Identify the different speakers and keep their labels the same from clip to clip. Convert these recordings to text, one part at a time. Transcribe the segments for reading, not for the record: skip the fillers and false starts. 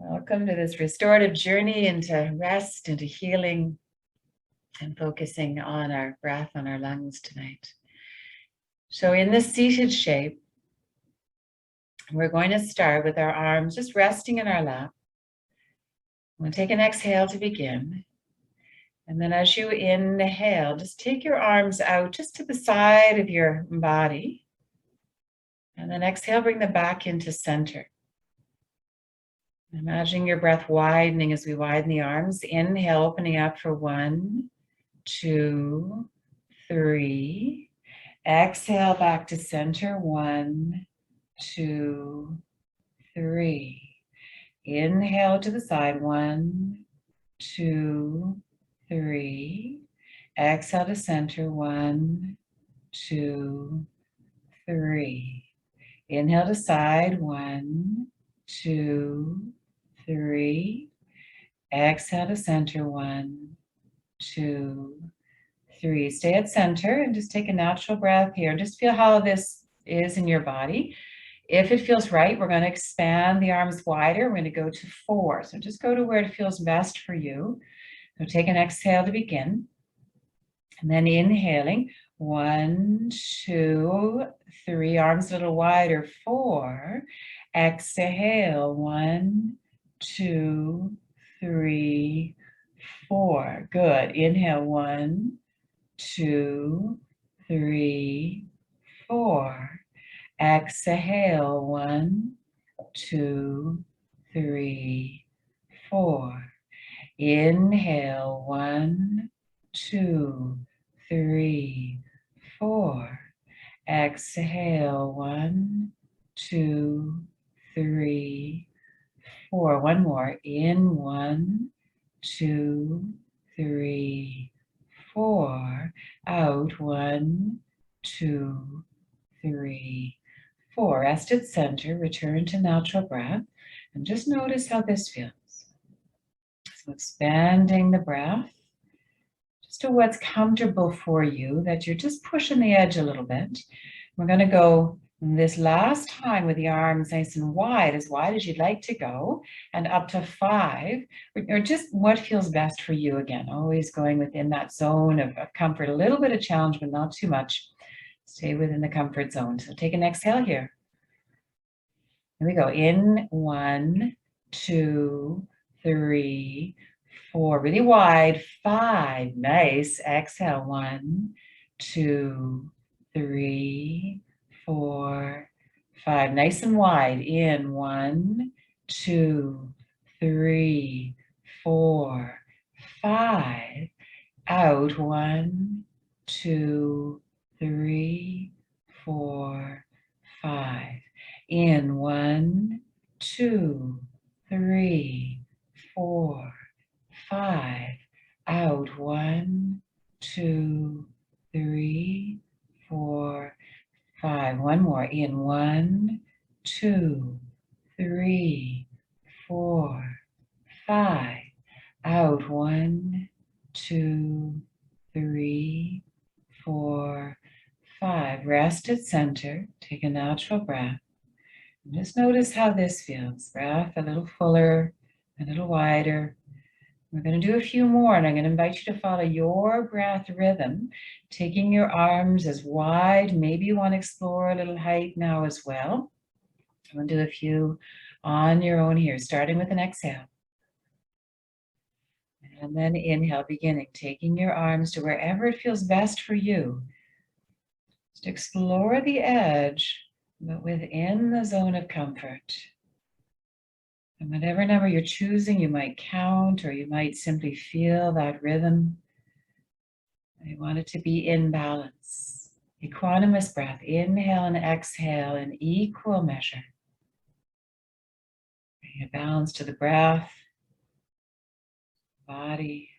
Speaker 1: Welcome to this restorative journey into rest, into healing, and focusing on our breath, on our lungs tonight. So in this seated shape, we're going to start with our arms just resting in our lap. We'll take an exhale to begin. And then as you inhale, just take your arms out just to the side of your body. And then exhale, bring them back into center. Imagining your breath widening as we widen the arms. Inhale, opening up for 1, 2, 3. Exhale back to center. 1, 2, 3. Inhale to the side. 1, 2, 3. Exhale to center. 1, 2, 3. Inhale to side. 1, 2, 3. Exhale to center. 1, 2, 3. Stay at center and just take a natural breath here. Just feel how this is in your body. If it feels right, we're going to expand the arms wider. We're going to go to 4. So just go to where it feels best for you. So take an exhale to begin. And then inhaling. 1, 2, 3. Arms a little wider. 4. Exhale. 1, 2, 3, 4. Good. Inhale. 1, 2, 3, 4. Exhale. 1, 2, 3, 4. Inhale. 1, 2, 3, 4. Exhale. 1, 2, 3, 4. One more. In. 1, 2, 3, 4. Out. 1, 2, 3, 4. Rest at center. Return to natural breath. And just notice how this feels. So expanding the breath just to what's comfortable for you, that you're just pushing the edge a little bit. We're going to go this last time with the arms nice and wide as you'd like to go, and up to 5, or just what feels best for you. Again, always going within that zone of comfort, a little bit of challenge, but not too much. Stay within the comfort zone. So take an exhale here. Here we go. In. 1, 2, 3, 4. Really wide. 5. Nice. Exhale. 1, 2, 3, 4, 5. Nice and wide. In. 1, 2, 3, 4, 5. Out. 1, 2, 3, 4, 5. In. 1, 2, 3, 4, 5. Out. 1, 2, 3, 4, 5. One more. In. 1, 2, 3, 4, 5. Out. 1, 2, 3, 4, 5. Rest at center. Take a natural breath. And just notice how this feels. Breath a little fuller, a little wider. We're going to do a few more, and I'm going to invite you to follow your breath rhythm, taking your arms as wide. Maybe you want to explore a little height now as well. I'm going to do a few on your own here, starting with an exhale. And then inhale, beginning, taking your arms to wherever it feels best for you. Just explore the edge, but within the zone of comfort. And whatever number you're choosing, you might count, or you might simply feel that rhythm. You want it to be in balance. Equanimous breath. Inhale and exhale in equal measure. Bring a balance to the breath, body.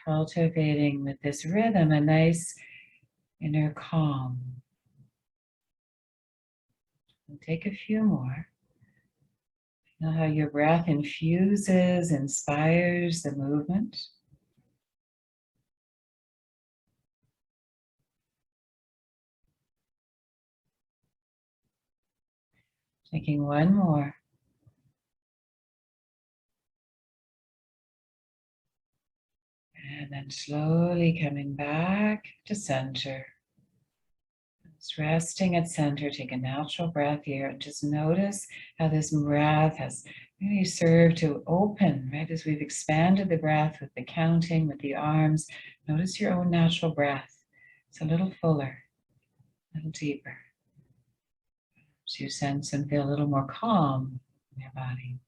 Speaker 1: Cultivating with this rhythm a nice inner calm. We'll take a few more. Feel how your breath infuses, inspires the movement. Taking one more. And then slowly coming back to center. Just resting at center. Take a natural breath here and just notice how this breath has really served to open, right? As we've expanded the breath with the counting, with the arms. Notice your own natural breath. It's a little fuller, a little deeper. So you sense and feel a little more calm in your body.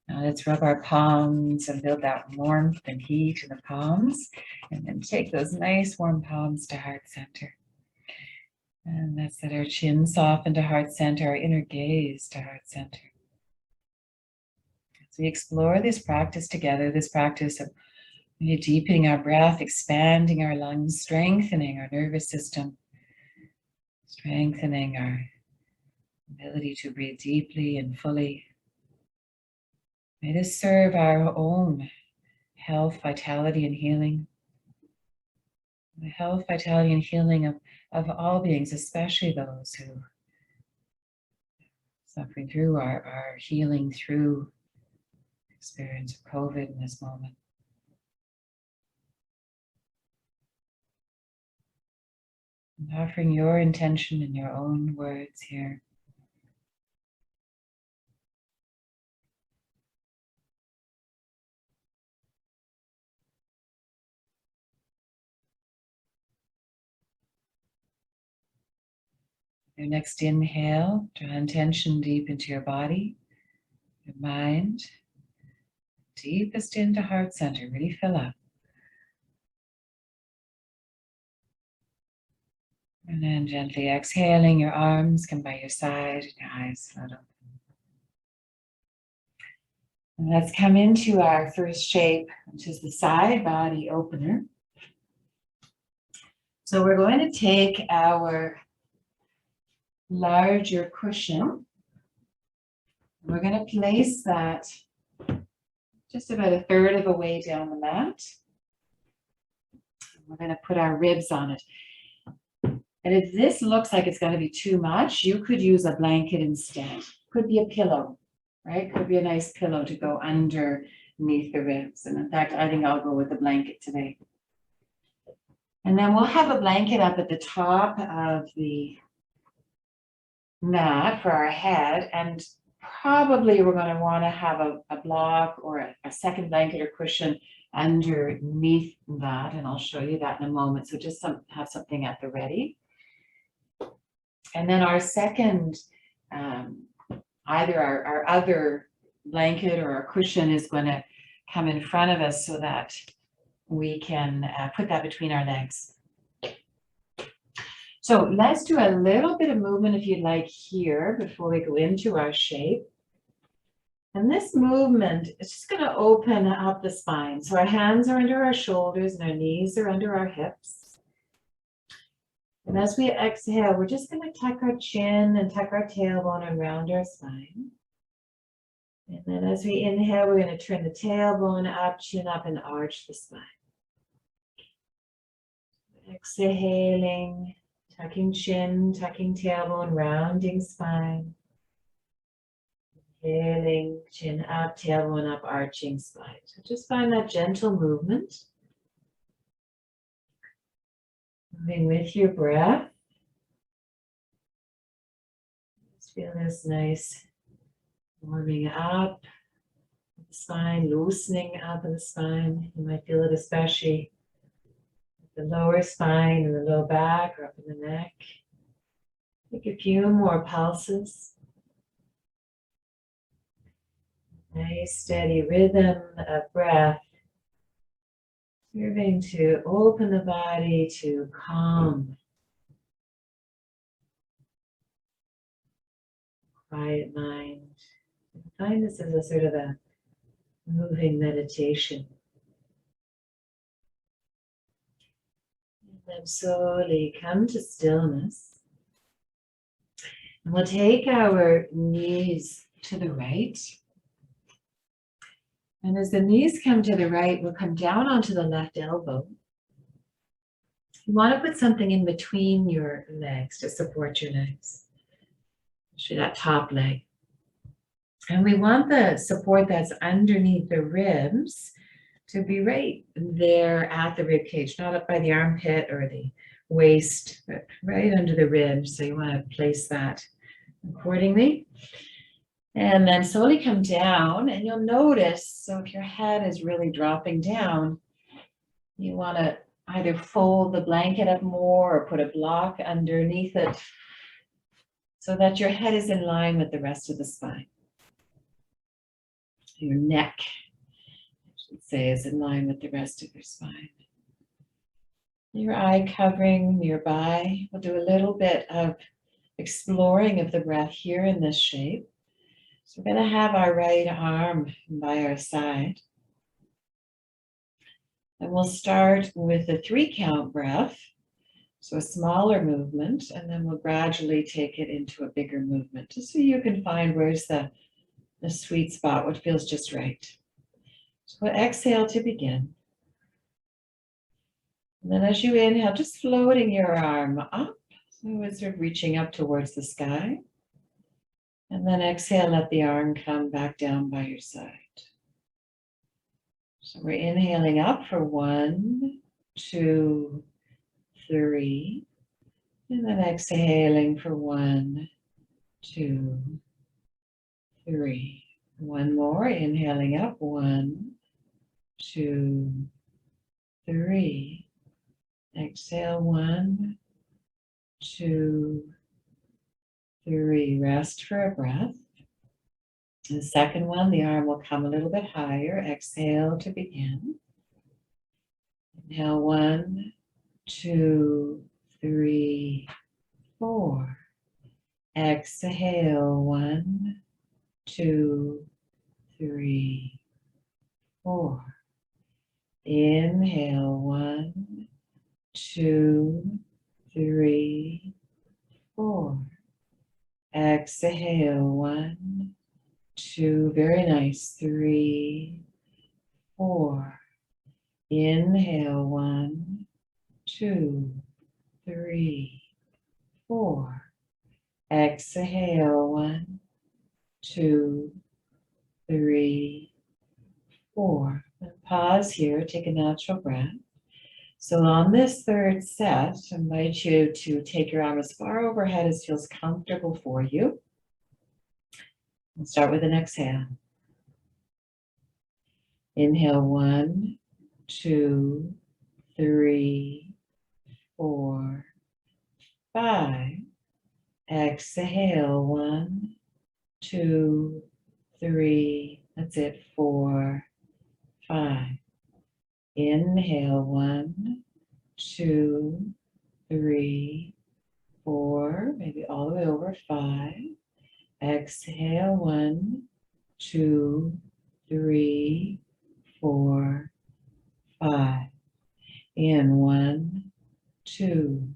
Speaker 1: Now let's rub our palms and build that warmth and heat in the palms. And then take those nice warm palms to heart center. And that's let our chin soften to heart center, our inner gaze to heart center. As we explore this practice together, this practice of really deepening our breath, expanding our lungs, strengthening our nervous system, strengthening our ability to breathe deeply and fully. May this serve our own health, vitality, and healing. The health, vitality, and healing of all beings, especially those who are suffering through our healing through the experience of COVID in this moment. And offering your intention in your own words here. Your next inhale, draw intention deep into your body, your mind, deepest into heart center, really fill up. And then gently exhaling, your arms come by your side and your eyes float open. And let's come into our first shape, which is the side body opener. So we're going to take our larger cushion. We're going to place that just about a third of the way down the mat. We're going to put our ribs on it. And if this looks like it's going to be too much, you could use a blanket instead. Could be a pillow, right? Could be a nice pillow to go underneath the ribs. And in fact, I think I'll go with the blanket today. And then we'll have a blanket up at the top of the mat for our head. And probably we're going to want to have a block or a second blanket or cushion underneath that. And I'll show you that in a moment. So just have something at the ready. And then our second, either our other blanket or our cushion is going to come in front of us so that we can put that between our legs. So let's do a little bit of movement if you'd like here before we go into our shape. And this movement is just going to open up the spine. So our hands are under our shoulders and our knees are under our hips. And as we exhale, we're just going to tuck our chin and tuck our tailbone and round our spine. And then as we inhale, we're going to turn the tailbone up, chin up, and arch the spine. Exhaling, tucking chin, tucking tailbone, rounding spine. Inhaling, chin up, tailbone up, arching spine. So just find that gentle movement. Moving with your breath. Just feel this nice warming up of the spine, loosening up of the spine. You might feel it especially at the lower spine and the low back or up in the neck. Take a few more pulses. Nice steady rhythm of breath. Serving to open the body to calm, quiet mind. Find this as a sort of a moving meditation. And then slowly come to stillness. And we'll take our knees to the right. And as the knees come to the right, we'll come down onto the left elbow. You want to put something in between your legs to support your legs, especially that top leg. And we want the support that's underneath the ribs to be right there at the rib cage, not up by the armpit or the waist, but right under the ribs. So you want to place that accordingly. And then slowly come down, and you'll notice, so if your head is really dropping down, you want to either fold the blanket up more or put a block underneath it so that your head is in line with the rest of the spine. Your neck, I should say, is in line with the rest of your spine. Your eye covering nearby. We'll do a little bit of exploring of the breath here in this shape. So we're going to have our right arm by our side. And we'll start with a 3-count breath, so a smaller movement, and then we'll gradually take it into a bigger movement, just so you can find where's the sweet spot, what feels just right. So exhale to begin. And then as you inhale, just floating your arm up, so it's sort of reaching up towards the sky. And then exhale, let the arm come back down by your side. So we're inhaling up for 1, 2, 3. And then exhaling for 1, 2, 3. One more, inhaling up, 1, 2, 3. Exhale, 1, 2, 3. Rest for a breath. The second one, the arm will come a little bit higher. Exhale to begin. Inhale, 1, 2, 3, 4. Exhale, 1, 2, 3, 4. Inhale, 1, 2, 3, 4. Exhale, 1, 2, very nice, 3, 4. Inhale, 1, 2, 3, 4. Exhale, 1, 2, 3, 4. And pause here, take a natural breath. So on this third set, I invite you to take your arm as far overhead as feels comfortable for you. We'll start with an exhale. Inhale, 1, 2, 3, 4, 5. Exhale, 1, 2, 3. That's it, 4, 5. Inhale, 1, 2, 3, 4. Maybe all the way over, 5. Exhale, 1, 2, 3, 4, 5. In 1, 2,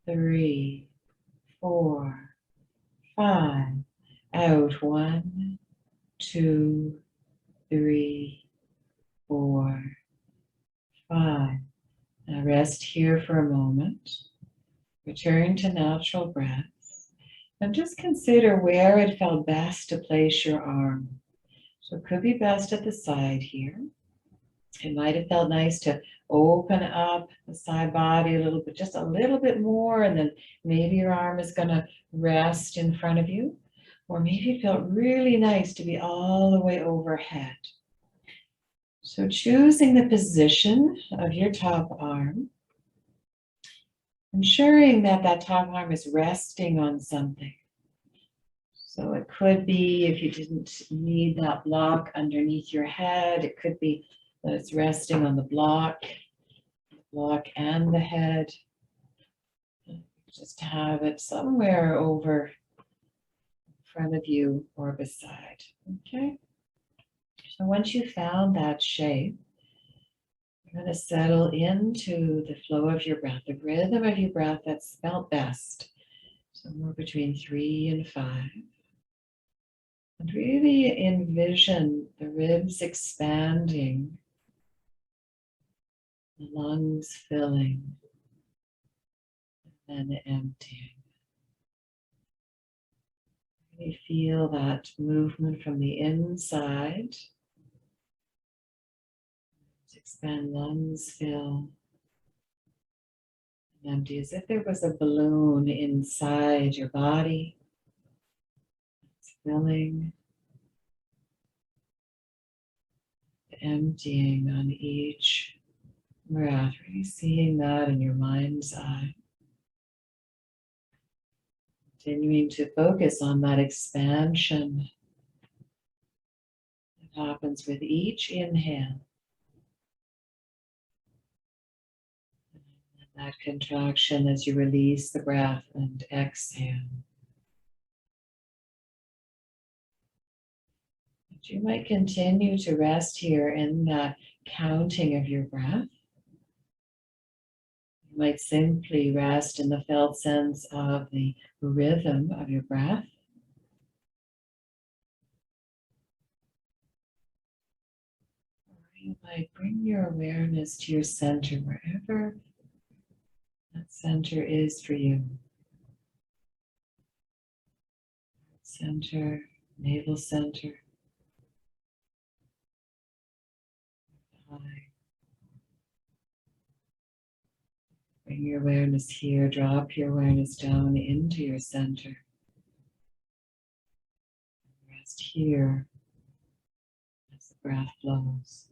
Speaker 1: 3, 4, 5. Out 1, 2, 3, 4, 5. Now rest here for a moment. Return to natural breath. And just consider where it felt best to place your arm. So it could be best at the side here. It might have felt nice to open up the side body a little bit, just a little bit more, and then maybe your arm is going to rest in front of you. Or maybe it felt really nice to be all the way overhead. So choosing the position of your top arm, ensuring that that top arm is resting on something. So it could be, if you didn't need that block underneath your head, it could be that it's resting on the block and the head. Just have it somewhere over in front of you or beside. Okay? So once you found that shape, you're going to settle into the flow of your breath, the rhythm of your breath that's felt best. Somewhere between 3 and 5. And really envision the ribs expanding, the lungs filling, and then emptying. We feel that movement from the inside. Expand lungs, fill and empty as if there was a balloon inside your body. It's filling, emptying on each breath, really seeing that in your mind's eye. Continuing to focus on that expansion that happens with each inhale. And that contraction as you release the breath and exhale. And you might continue to rest here in that counting of your breath. You might simply rest in the felt sense of the rhythm of your breath. You might bring your awareness to your center, wherever that center is for you. Center, navel center, high. Bring your awareness here, drop your awareness down into your center. Rest here as the breath flows.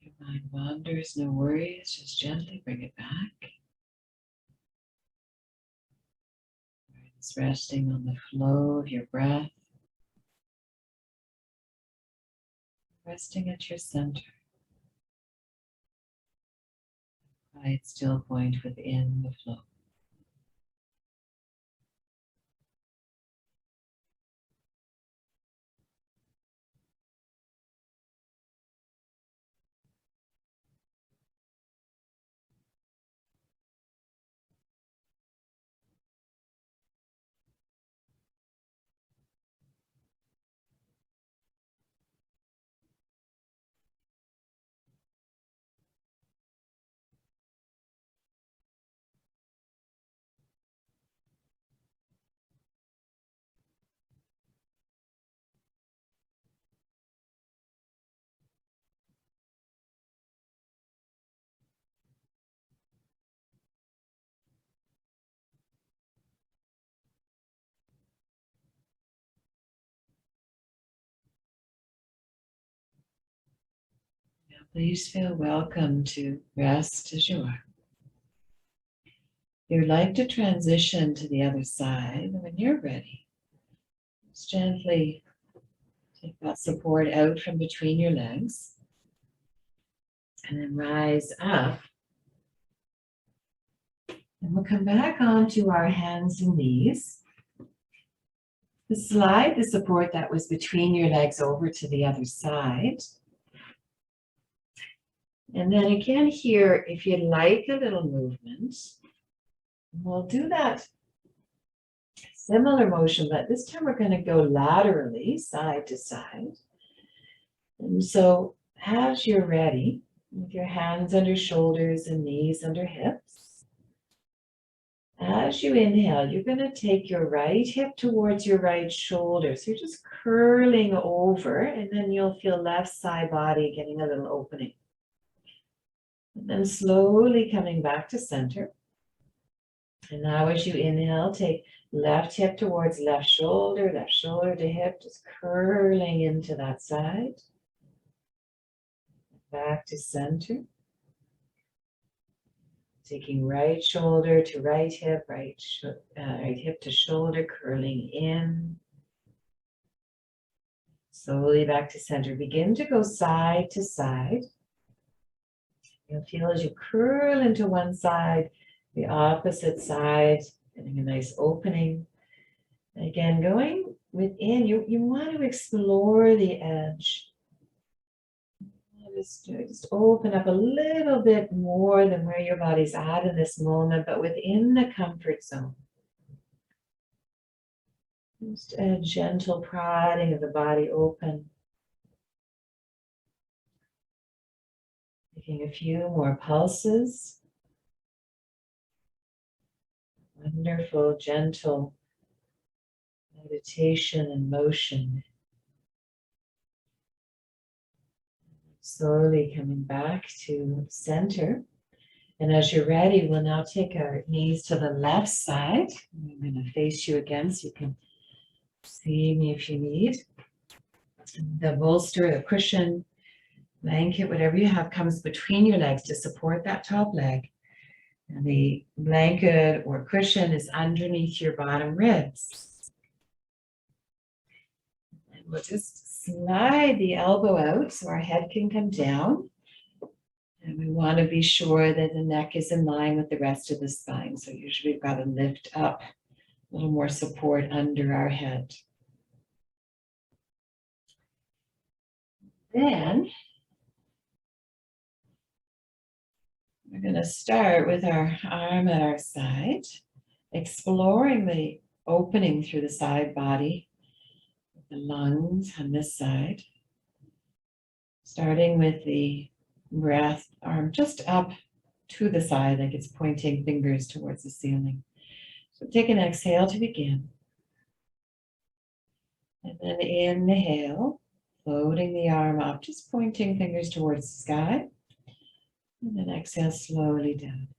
Speaker 1: If your mind wanders, no worries, just gently bring it back. It's resting on the flow of your breath. Resting at your center. Quiet, still point within the flow. Now please feel welcome to rest as you are. If you'd like to transition to the other side, when you're ready, just gently take that support out from between your legs and then rise up. And we'll come back onto our hands and knees. Slide the support that was between your legs over to the other side. And then again here, if you'd like a little movement, we'll do that similar motion, but this time we're going to go laterally, side to side. And so as you're ready, with your hands under shoulders and knees under hips, as you inhale, you're going to take your right hip towards your right shoulder. So you're just curling over, and then you'll feel left side body getting a little opening. And then slowly coming back to center. And now as you inhale, take left hip towards left shoulder to hip, just curling into that side. Back to center. Taking right shoulder to right hip, right hip to shoulder, curling in. Slowly back to center. Begin to go side to side. You'll feel as you curl into one side, the opposite side, getting a nice opening. Again, going
Speaker 2: within, you want to explore the edge. Just open up a little bit more than where your body's at in this moment, but within the comfort zone. Just a gentle prodding of the body open. Taking a few more pulses. Wonderful, gentle meditation and motion. Slowly coming back to center. And as you're ready, we'll now take our knees to the left side. I'm going to face you again so you can see me if you need. The bolster, the cushion, blanket, whatever you have comes between your legs to support that top leg. And the blanket or cushion is underneath your bottom ribs. And we'll just slide the elbow out so our head can come down. And we want to be sure that the neck is in line with the rest of the spine. So usually we've got to lift up, a little more support under our head. Then we're going to start with our arm at our side, exploring the opening through the side body, the lungs on this side, starting with the breath, arm just up to the side, like it's pointing fingers towards the ceiling. So take an exhale to begin. And then inhale, floating the arm up, just pointing fingers towards the sky. And then exhale slowly down.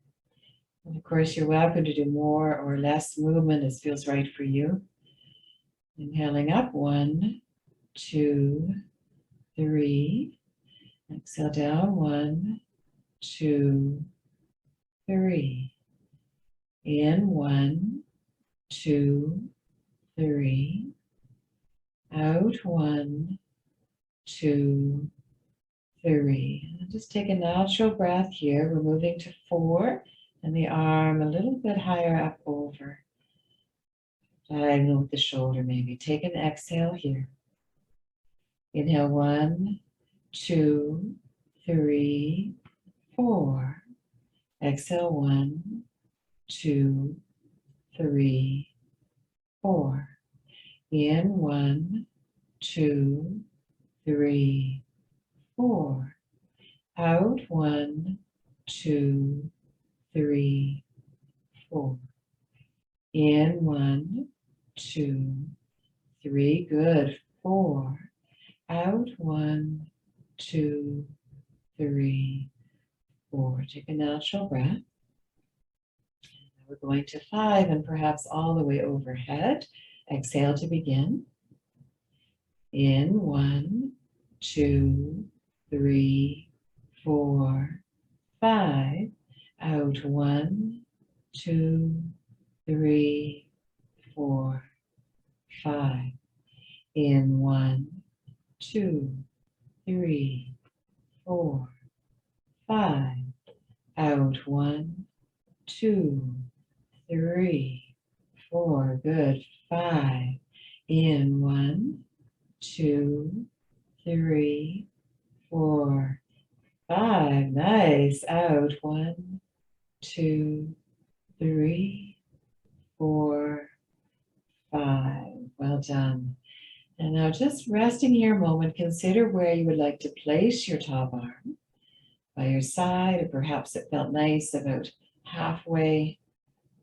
Speaker 2: And of course, you're welcome to do more or less movement as feels right for you. Inhaling up, 1, 2, 3. Exhale down, 1, 2, 3. In, 1, 2, 3. Out, 1, 2, 3. And just take a natural breath here. We're moving to 4, and the arm a little bit higher up over. Diagonal with the shoulder maybe. Take an exhale here. Inhale, 1, 2, 3, 4. Exhale, 1, 2, 3, 4. In, 1, 2, 3, 4. Out, 1, 2, 3, 4. In, 1, 2, 3. Good. 4. Out, 1, 2, 3, 4. Take a natural breath. We're going to 5 and perhaps all the way overhead. Exhale to begin. In, 1, 2, 3, 4, 5. Out, 1, 2, 3, 4, 5. In, 1, 2, 3, 4, 5. Out, 1, 2, 3, 4. Good. 5. In, 1, 2, 3, 4, 5. Nice. Out. 1, 2, 3, 4, 5. Well done. And now just resting here a moment, consider where you would like to place your top arm. By your side, or perhaps it felt nice about halfway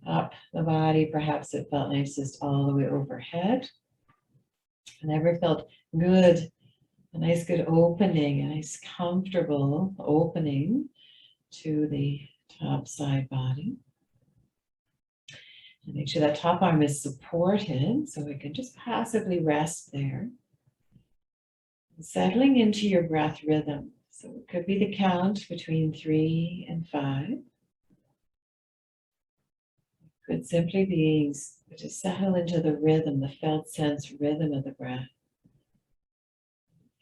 Speaker 2: up the body. Perhaps it felt nice just all the way overhead. And ever felt good, a nice good opening, a nice comfortable opening to the top side body. And make sure that top arm is supported so we can just passively rest there. And settling into your breath rhythm. So it could be the count between 3 and 5. It could simply be to settle into the rhythm, the felt sense rhythm of the breath.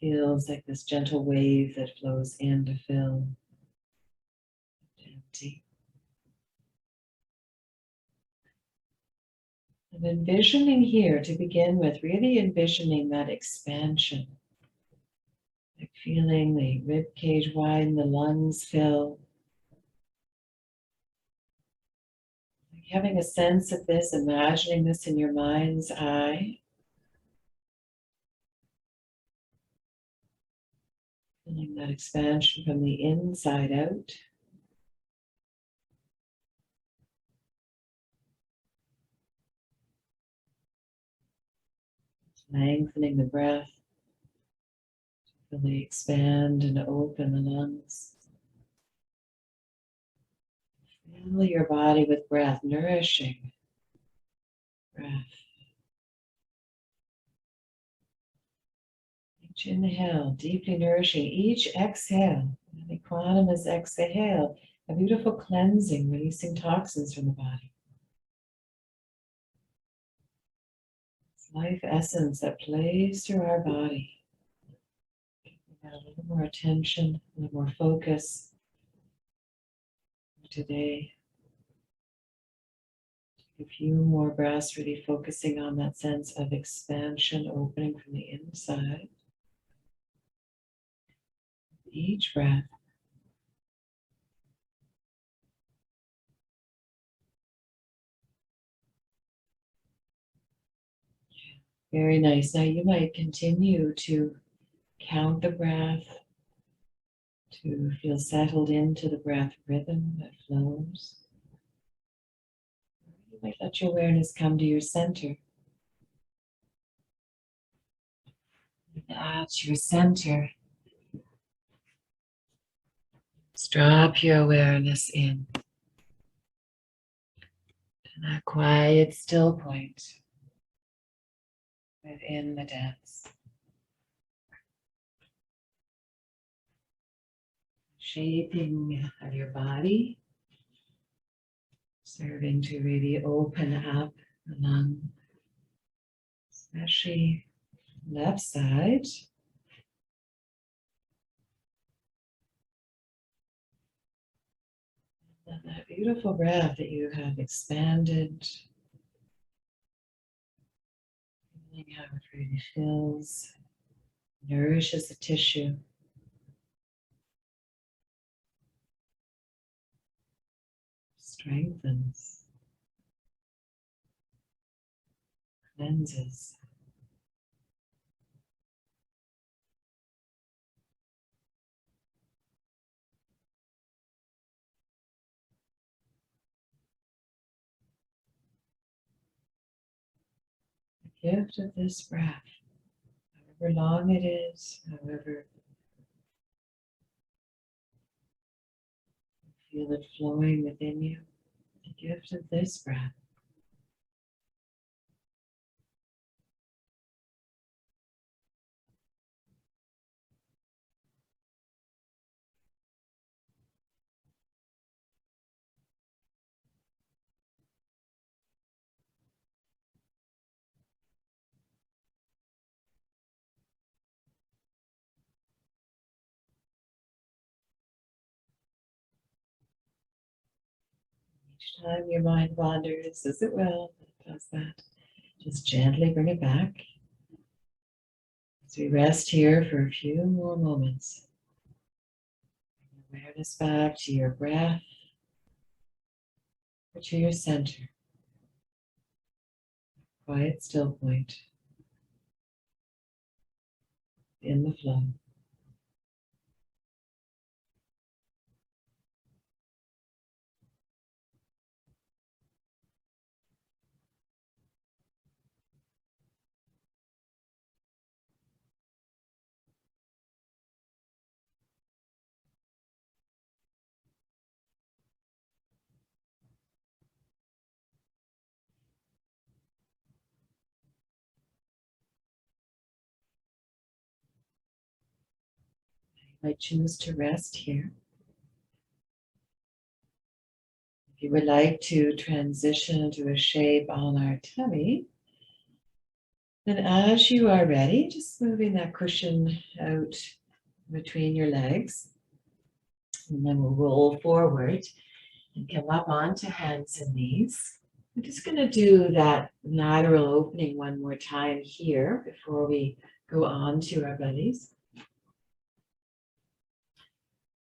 Speaker 2: It feels like this gentle wave that flows in to fill, to empty. And envisioning here to begin with, really envisioning that expansion. Like feeling the rib cage widen, the lungs fill. Like having a sense of this, imagining this in your mind's eye. Feeling that expansion from the inside out. Lengthening the breath. Fully expand and open the lungs. Fill your body with breath, nourishing breath. Each inhale, deeply nourishing. Each exhale, an equanimous exhale, a beautiful cleansing, releasing toxins from the body. It's life essence that plays through our body. Got a little more attention, a little more focus today. A few more breaths, really focusing on that sense of expansion, opening from the inside. Each breath. Very nice. Now you might continue to count the breath, to feel settled into the breath rhythm that flows. You might let your awareness come to your center. At your center, just drop your awareness in to that quiet, still point within the depths. Shaping of your body, serving to really open up the lung, especially left side. And that beautiful breath that you have expanded, feeling how it really fills, nourishes the tissue. Strengthens, cleanses. The gift of this breath, however long it is, however you feel it flowing within you, the gift of this breath. Each time your mind wanders, as it will, it does that. Just gently bring it back. As we rest here for a few more moments. Bring awareness back to your breath or to your center. Quiet still point in the flow. You might choose to rest here. If you would like to transition into a shape on our tummy, then as you are ready, just moving that cushion out between your legs. And then we'll roll forward and come up onto hands and knees. We're just going to do that lateral opening one more time here before we go on to our bellies.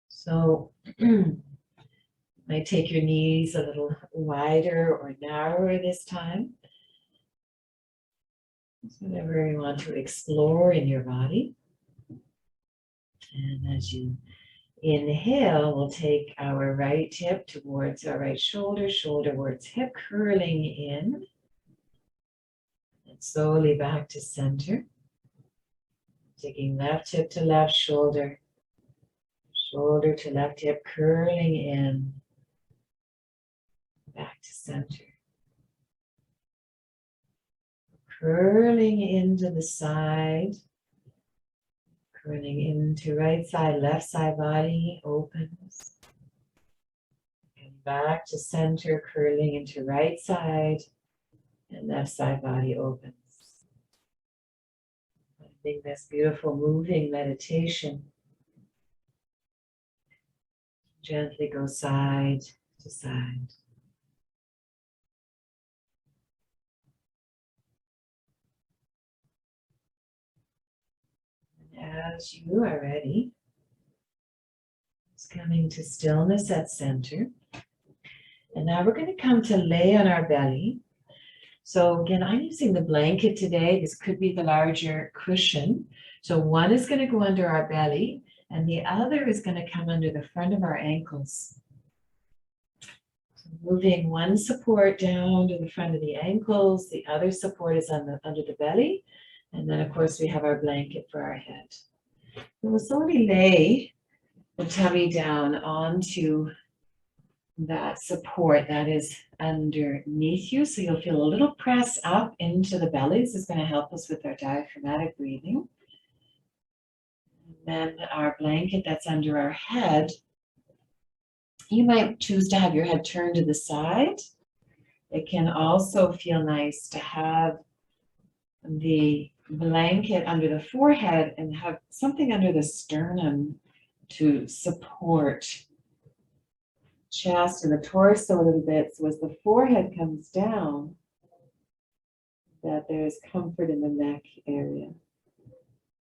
Speaker 2: So might take your knees a little wider or narrower this time. It's whatever you want to explore in your body. And as you inhale, we'll take our right hip towards our right shoulder, shoulder towards hip, curling in. And slowly back to center. Taking left hip to left shoulder, shoulder to left hip, curling in. Back to center. Curling into the side. Curling into right side, left side body opens. And back to center, curling into right side and left side body opens. I think that's beautiful moving meditation. Gently go side to side. As you are ready, it's coming to stillness at center. And now we're going to come to lay on our belly. So again, I'm using the blanket today. This could be the larger cushion. So one is going to go under our belly and the other is going to come under the front of our ankles. So moving one support down to the front of the ankles, the other support is under the belly. And then, of course, we have our blanket for our head. We'll slowly lay the tummy down onto that support that is underneath you. So you'll feel a little press up into the belly. This is going to help us with our diaphragmatic breathing. And then our blanket that's under our head, you might choose to have your head turned to the side. It can also feel nice to have the blanket under the forehead and have something under the sternum to support chest and the torso a little bit. So as the forehead comes down, that there's comfort in the neck area.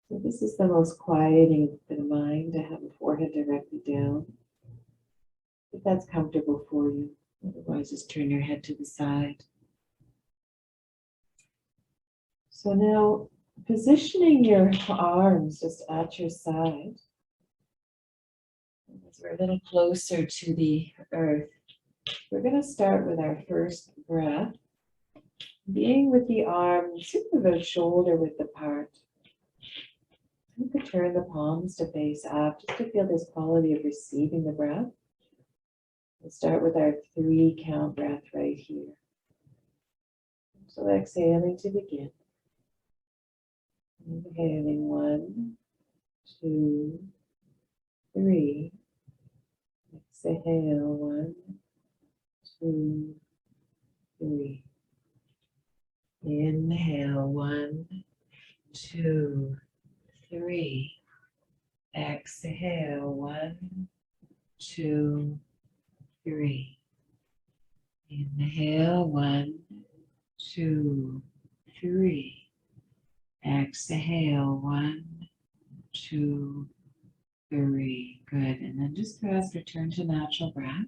Speaker 2: So this is the most quieting for the mind, to have the forehead directly down. If that's comfortable for you. Otherwise, just turn your head to the side. So now, positioning your arms just at your side, as we're a little closer to the earth, we're going to start with our first breath, being with the arms super shoulder width apart. You could turn the palms to face up, just to feel this quality of receiving the breath. We'll start with our 3 count breath right here. So exhaling to begin. Inhaling 1, 2, 3. Exhale 1, 2, 3. Inhale 1, 2, 3. Exhale 1, 2, 3. Inhale 1, 2, 3. Exhale 1, 2, 3. Good. And then just press return to natural breath.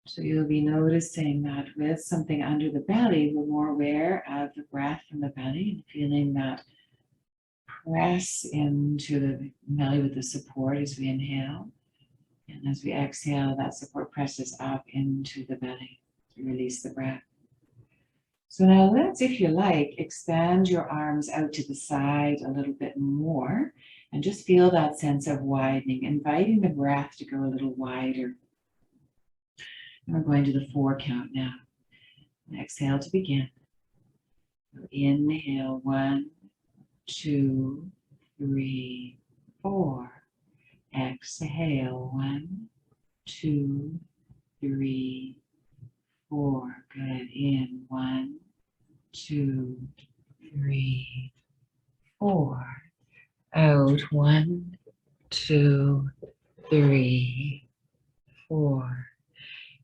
Speaker 2: So you'll be noticing that with something under the belly, we're more aware of the breath from the belly and feeling that press into the belly with the support as we inhale. And as we exhale, that support presses up into the belly to release the breath. So now let's, if you like, expand your arms out to the side a little bit more and just feel that sense of widening, inviting the breath to go a little wider. And we're going to the 4 count now. Exhale to begin. Inhale 1, 2, 3, 4. Exhale 1, 2, 3, 4. Good. In 1, 2, 3, 4. Out 1, 2, 3, 4.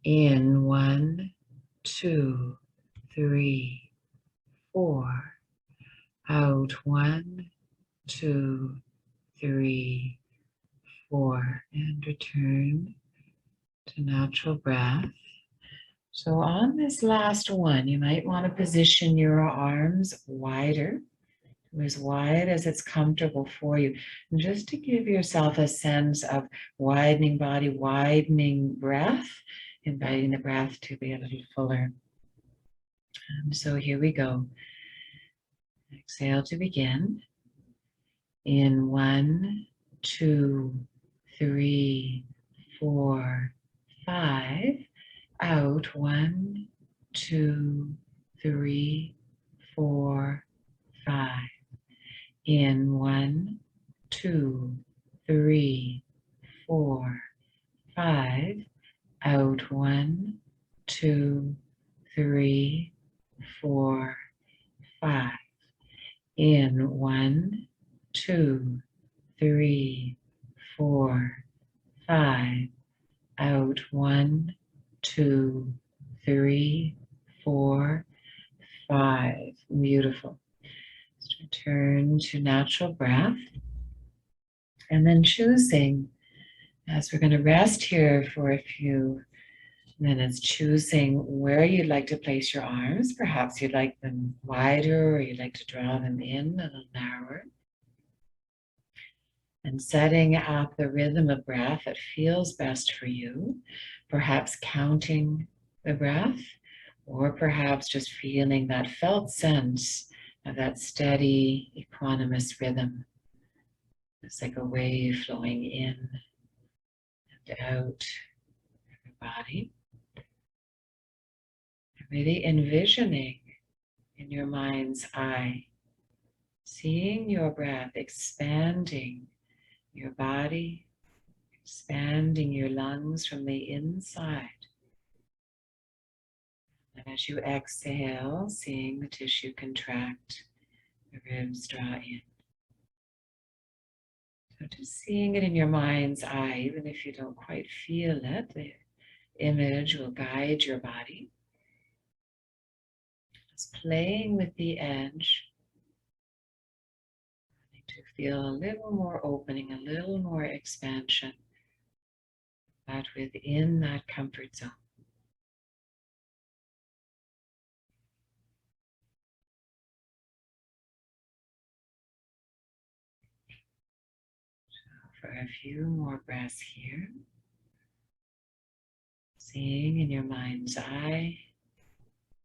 Speaker 2: In 1,
Speaker 1: 2, 3, 4. Out 1, 2, 3, 4. And return to natural breath. So on this last one, you might want to position your arms wider, as wide as it's comfortable for you. And just to give yourself a sense of widening body, widening breath, inviting the breath to be a little fuller. And so here we go. Exhale to begin. In 1, 2, 3, 4, 5. Out 1, 2, 3, 4, 5. In 1, 2, 3, 4, 5. Out 1, 2, 3, 4, 5. In 1, 2, 3, 4, 5. Out 1, 2, 3, 4, 5. Beautiful. Let's return to natural breath. And then choosing, as we're going to rest here for a few minutes, choosing where you'd like to place your arms. Perhaps you'd like them wider, or you'd like to draw them in a little narrower. And setting up the rhythm of breath that feels best for you. Perhaps counting the breath, or perhaps just feeling that felt sense of that steady, equanimous rhythm. It's like a wave flowing in and out of your body. Really envisioning in your mind's eye, seeing your breath expanding your body, expanding your lungs from the inside. And as you exhale, seeing the tissue contract, the ribs draw in. So just seeing it in your mind's eye, even if you don't quite feel it, the image will guide your body. Just playing with the edge, to feel a little more opening, a little more expansion, but within that comfort zone. For a few more breaths here, seeing in your mind's eye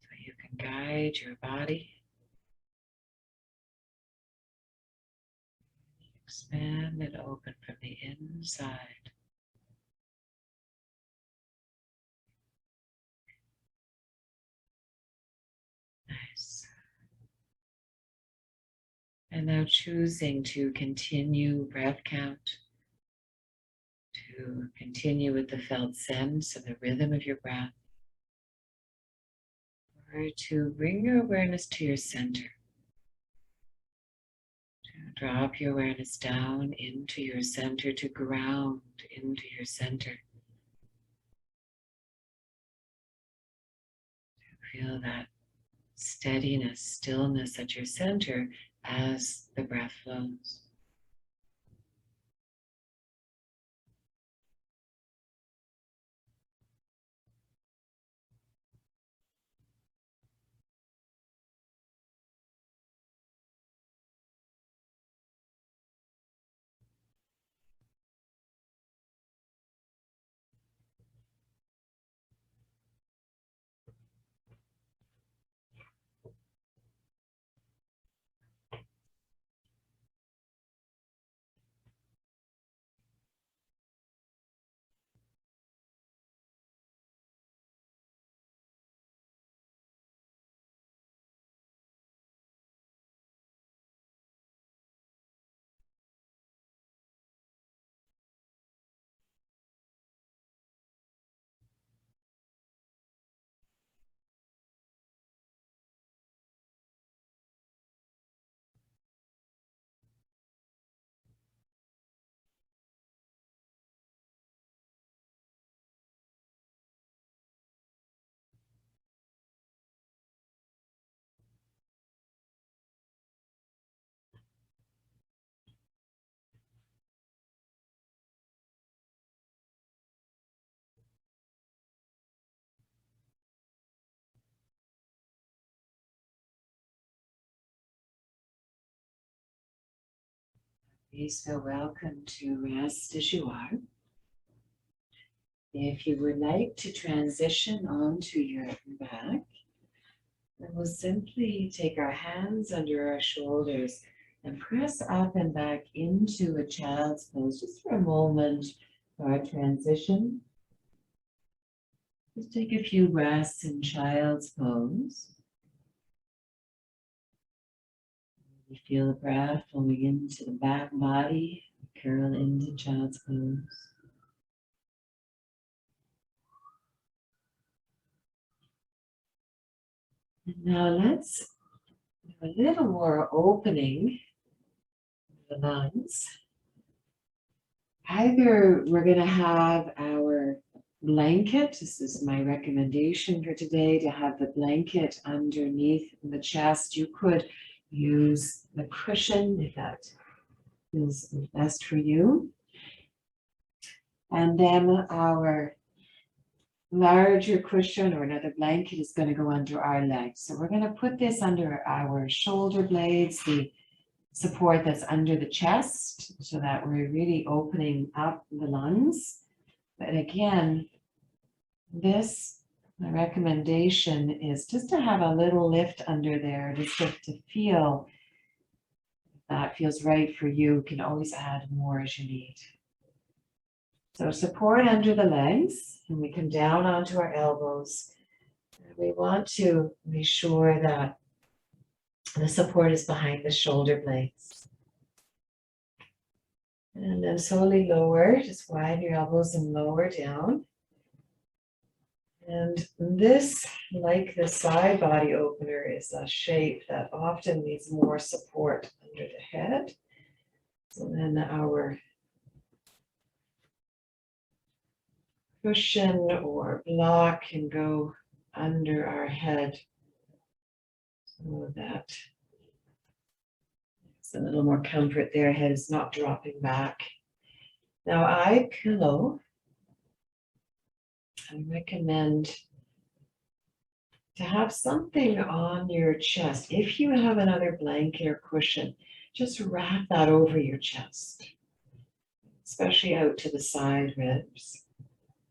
Speaker 1: so you can guide your body. Expand and open from the inside. Nice. And now choosing to continue breath count, to continue with the felt sense of the rhythm of your breath, or to bring your awareness to your center. To drop your awareness down into your center, to ground into your center. To feel that steadiness, stillness at your center as the breath flows.
Speaker 2: Please feel welcome to rest as you are. If you would like to transition onto your back, then we'll simply take our hands under our shoulders and press up and back into a child's pose just for a moment for our transition. Just take a few breaths in child's pose. You feel the breath flowing into the back body, curl into child's pose. And now let's do a little more opening of the lungs. Either we're going to have our blanket, this is my recommendation for today, to have the blanket underneath the chest. You could use the cushion if that feels best for you. And then our larger cushion or another blanket is going to go under our legs. So we're going to put this under our shoulder blades, the support that's under the chest, so that we're really opening up the lungs. But again, my recommendation is just to have a little lift under there, just to feel if that feels right for you. You can always add more as you need. So support under the legs, and we come down onto our elbows. We want to be sure that the support is behind the shoulder blades. And then slowly lower, just widen your elbows and lower down. And this, like the side body opener, is a shape that often needs more support under the head. So then our cushion or block can go under our head so that there's a little more comfort there. Head is not dropping back. Now, eye pillow, I recommend to have something on your chest. If you have another blanket or cushion, just wrap that over your chest, especially out to the side ribs.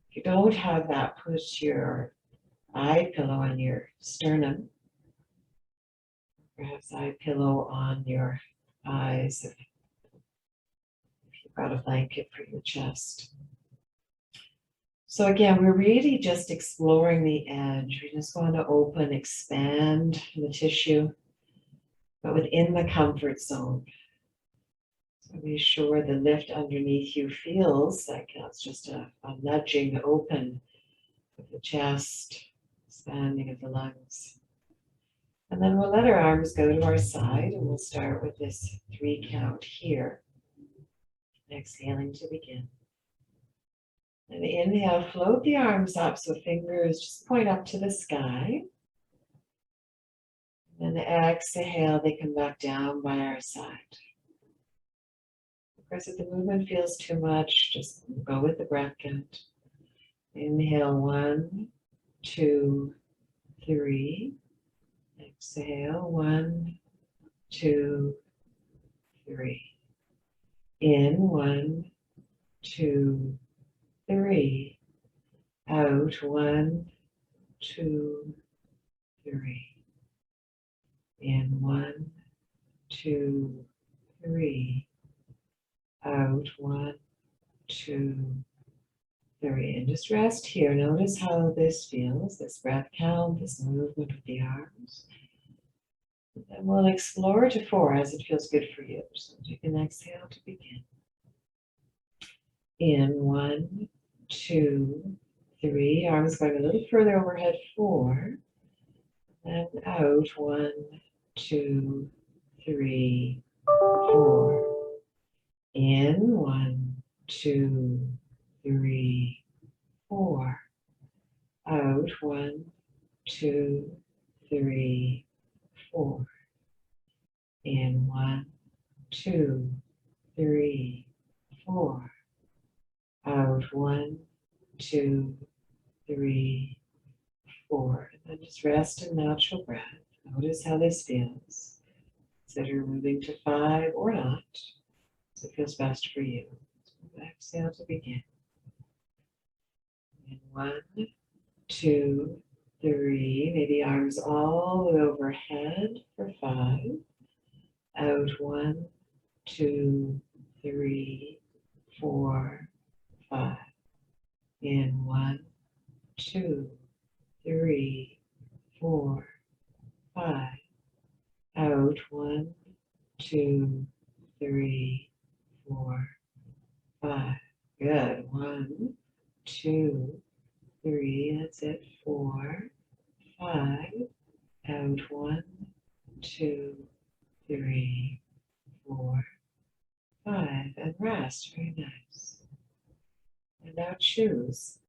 Speaker 2: If you don't have that, put your eye pillow on your sternum. Perhaps eye pillow on your eyes if you've got a blanket for your chest. So again, we're really just exploring the edge. We just want to open, expand the tissue, but within the comfort zone. So be sure the lift underneath you feels like that's just a nudging open of the chest, expanding of the lungs. And then we'll let our arms go to our side, and we'll start with this 3 count here. Exhaling to begin. And inhale, float the arms up so fingers just point up to the sky. And exhale, they come back down by our side. Of course, if the movement feels too much, just go with the breath count. Inhale, 1, 2, 3. Exhale, 1, 2, 3. In, 1, 2, 3. Out, 1, 2, 3. In, 1, 2, 3. Out, 1, 2, 3. And just rest here. Notice how this feels, this breath count, this movement with the arms. And then we'll explore to 4 as it feels good for you. So take an exhale to begin. In, 1, 2, 3. Arms going a little further overhead, 4. And out, 1, 2, 3, 4. In, 1, 2, 3, 4. Out, 1, 2, 3, 4. In, 1, 2, 3, 4. Out, 1, 2, 3, 4. And then just rest in natural breath. Notice how this feels. Consider moving to 5 or not. So it feels best for you. Exhale to begin. And 1, 2, 3. Maybe arms all the way overhead for 5. Out 1, 2, 3, 4, 5. In 1, 2, 3, 4, 5. Out 1, 2, 3, 4, 5. Good. 1, 2, 3. That's it. 4, 5. Out 1, 2, 3, 4, 5. And rest. Very nice. And now choose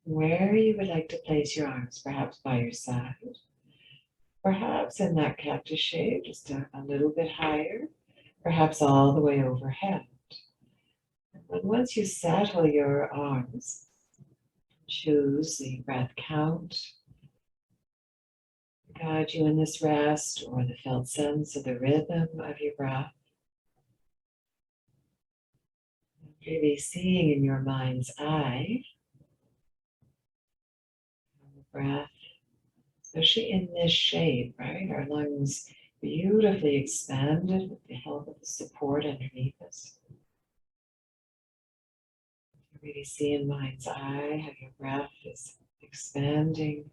Speaker 2: where you would like to place your arms, perhaps by your side, perhaps in that cactus shape, just a little bit higher, perhaps all the way overhead. And once you settle your arms, choose the breath count to guide you in this rest, or the felt sense of the rhythm of your breath. Really seeing in your mind's eye the breath, especially in this shape, right? Our lungs beautifully expanded with the help of the support underneath us. Really see in mind's eye how your breath is expanding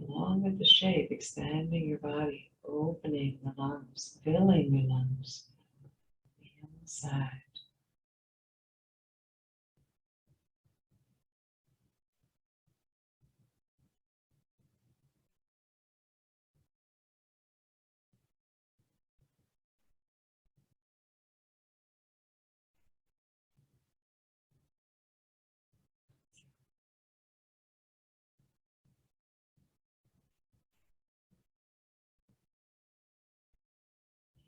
Speaker 2: along with the shape, expanding your body, opening the lungs, filling your lungs inside.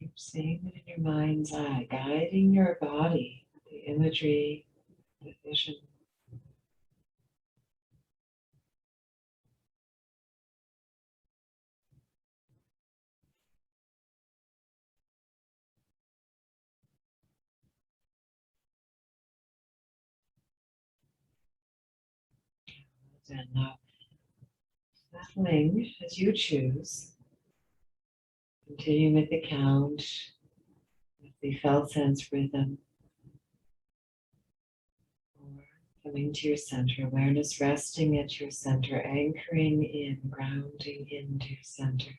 Speaker 2: Keep seeing it in your mind's eye, guiding your body, the imagery, the vision. And now, settling as you choose, continuing with the count, with the felt sense rhythm, or coming to your center, awareness resting at your center, anchoring in, grounding into your center.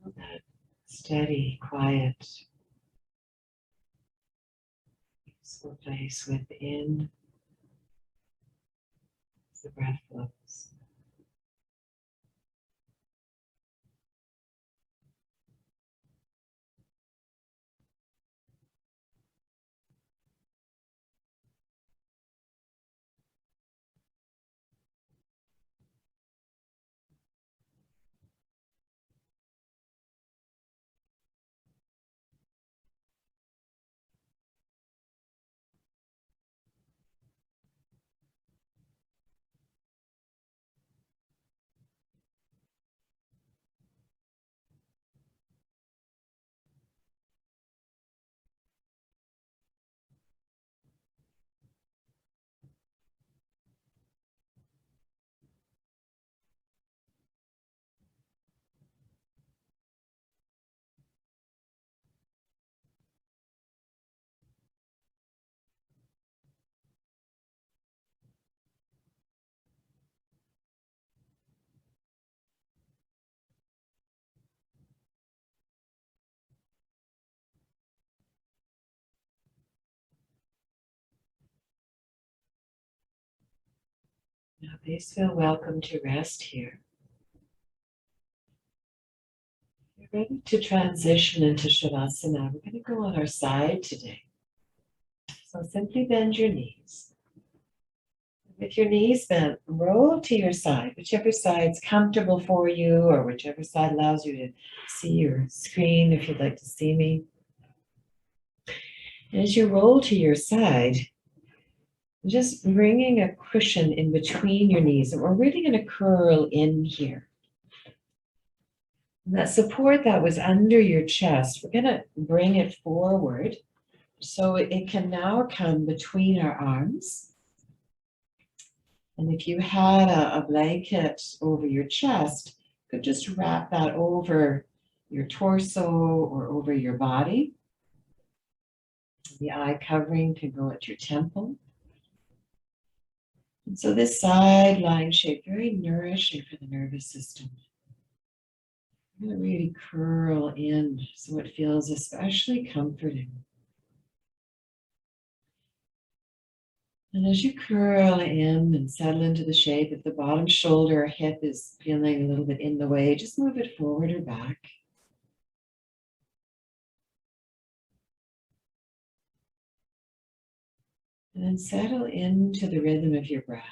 Speaker 2: Feel that steady, quiet, peaceful place within as the breath flows. Now please feel welcome to rest here. You're ready to transition into Shavasana. We're going to go on our side today. So simply bend your knees. With your knees bent, roll to your side, whichever side's comfortable for you, or whichever side allows you to see your screen if you'd like to see me. And as you roll to your side, just bringing a cushion in between your knees, and we're really going to curl in here. And that support that was under your chest, we're going to bring it forward so it can now come between our arms. And if you had a blanket over your chest, you could just wrap that over your torso or over your body. The eye covering can go at your temple. And so this side lying shape, very nourishing for the nervous system. I'm going to really curl in so it feels especially comforting. And as you curl in and settle into the shape, if the bottom shoulder or hip is feeling a little bit in the way, just move it forward or back. And then settle into the rhythm of your breath.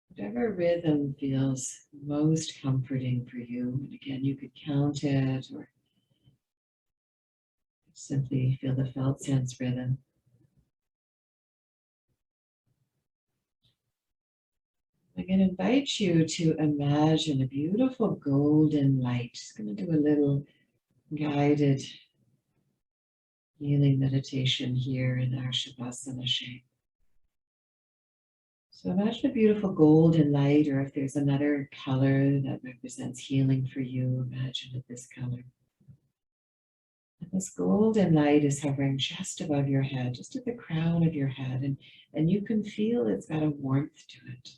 Speaker 2: Whatever rhythm feels most comforting for you. And again, you could count it or simply feel the felt sense rhythm. I'm going to invite you to imagine a beautiful golden light. Just going to do a little guided healing meditation here in our Shavasana shape. So imagine a beautiful golden light, or if there's another color that represents healing for you, imagine it this color. And this golden light is hovering just above your head, just at the crown of your head, and you can feel it's got a warmth to it.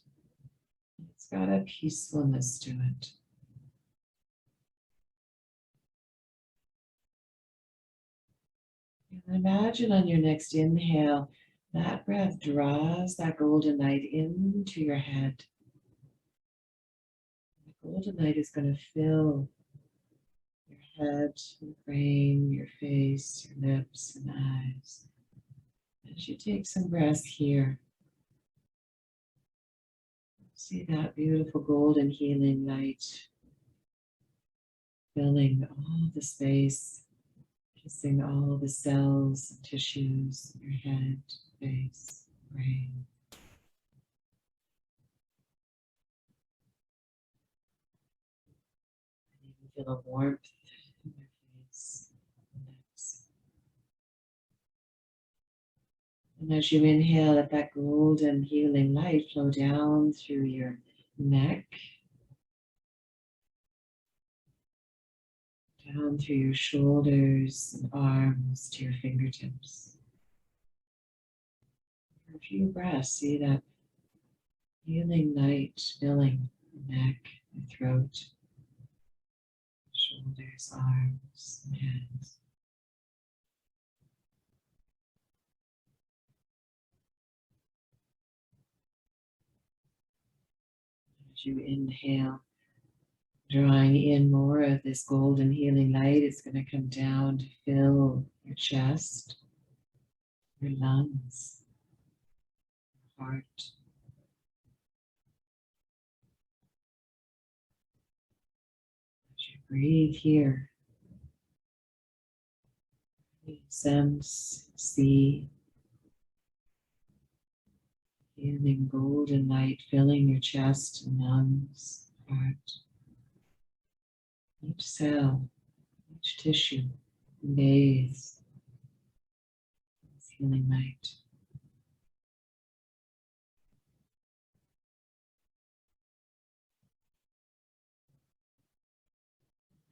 Speaker 2: It's got a peacefulness to it. And imagine on your next inhale, that breath draws that golden light into your head. The golden light is going to fill your head, your brain, your face, your lips and eyes. As you take some breaths here, see that beautiful golden healing light filling all the space, kissing all the cells and tissues in your head, face, brain. And you can feel a warmth in your face and lips. And as you inhale, let that golden healing light flow down through your neck, down through your shoulders and arms to your fingertips. For a few breaths, see that healing light filling your neck, your throat, shoulders, arms, and hands. As you inhale, drawing in more of this golden healing light, it's going to come down to fill your chest, your lungs, your heart. As you breathe here, you sense, see healing golden light filling your chest and lungs, heart. Each cell, each tissue bathes this healing light.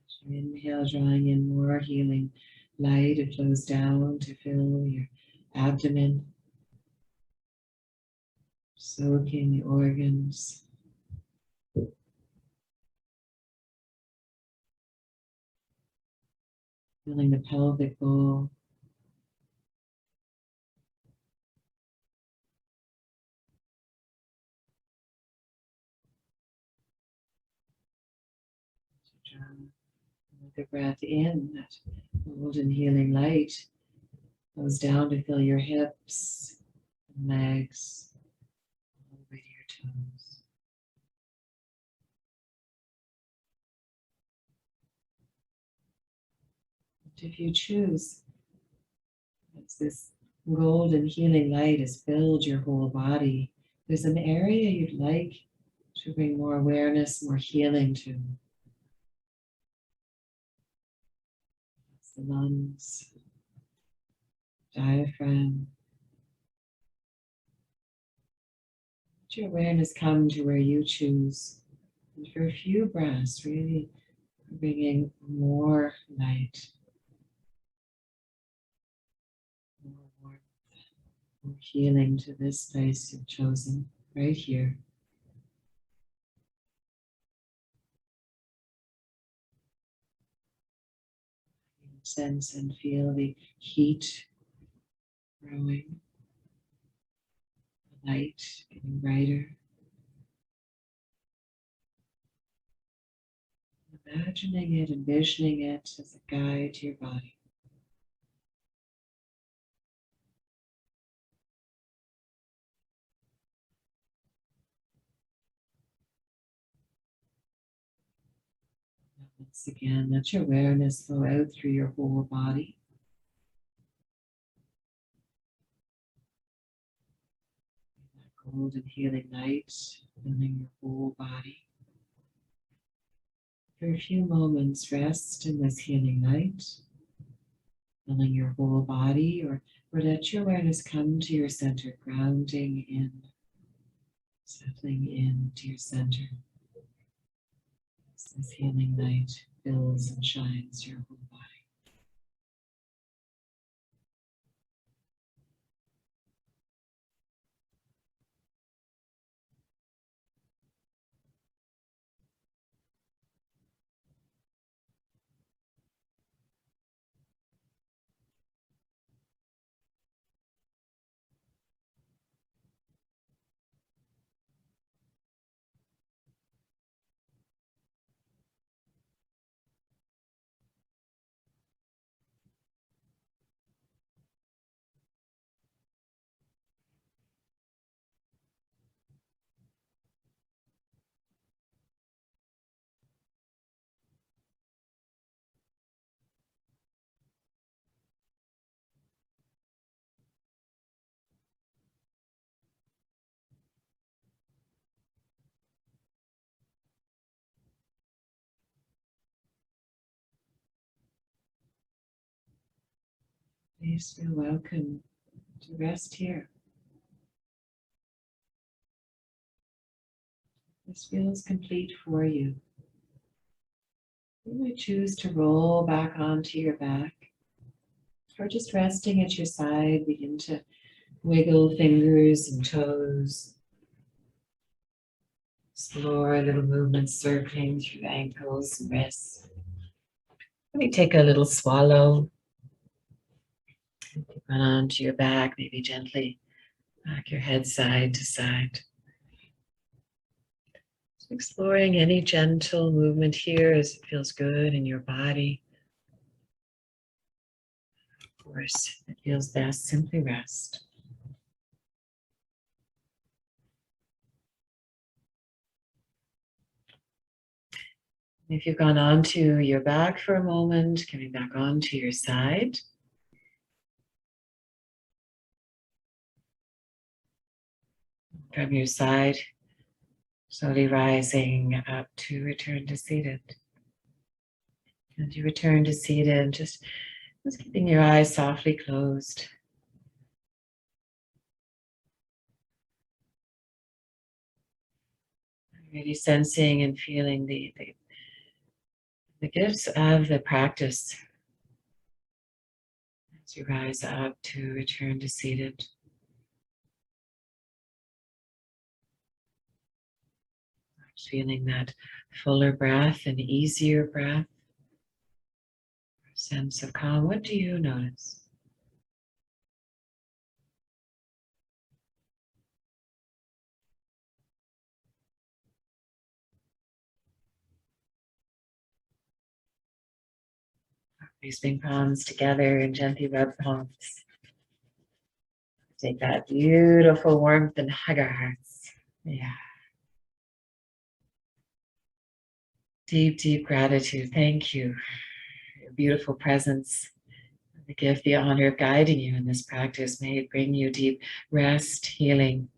Speaker 2: As you inhale, drawing in more healing light, it flows down to fill your abdomen, soaking the organs. Filling the pelvic bowl. Draw another breath in, that golden healing light goes down to fill your hips and legs, all the way to your toes. And if you choose, as this golden healing light has filled your whole body, there's an area you'd like to bring more awareness, more healing to.
Speaker 1: the lungs, diaphragm. Let your awareness come to where you choose. And for a few breaths, really bringing more light, more warmth, more healing to this place you've chosen, right here. Sense and feel the heat growing, the light getting brighter. Imagining it, envisioning it as a guide to your body. Once again, let your awareness flow out through your whole body. That golden healing light filling your whole body. For a few moments, rest in this healing light, filling your whole body, or let your awareness come to your center, grounding in, settling into your center. As this healing light fills and shines your whole body. Please feel welcome to rest here. This feels complete for you. You might choose to roll back onto your back, or just resting at your side, begin to wiggle fingers and toes. Explore little movements circling through ankles and wrists. Let me take a little swallow. Run onto your back, maybe gently back your head side to side. So exploring any gentle movement here as it feels good in your body. Of course, if it feels best, simply rest. If you've gone onto your back for a moment, coming back onto your side. From your side, slowly rising up to return to seated. And you return to seated, just keeping your eyes softly closed. Really sensing and feeling the gifts of the practice as you rise up to return to seated. Just feeling that fuller breath and easier breath, sense of calm. What do you notice? Placing palms together and gently rub palms. Take that beautiful warmth and hug our hearts. Yeah. Deep, deep gratitude. Thank you for your beautiful presence. The gift, the honor of guiding you in this practice. May it bring you deep rest, healing.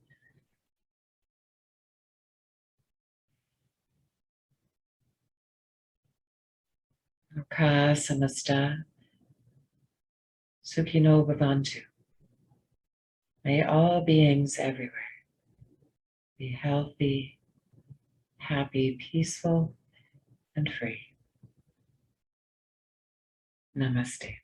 Speaker 1: Samasta. Sukhi no Bhavantu. May all beings everywhere be healthy, happy, peaceful, and free. Namaste.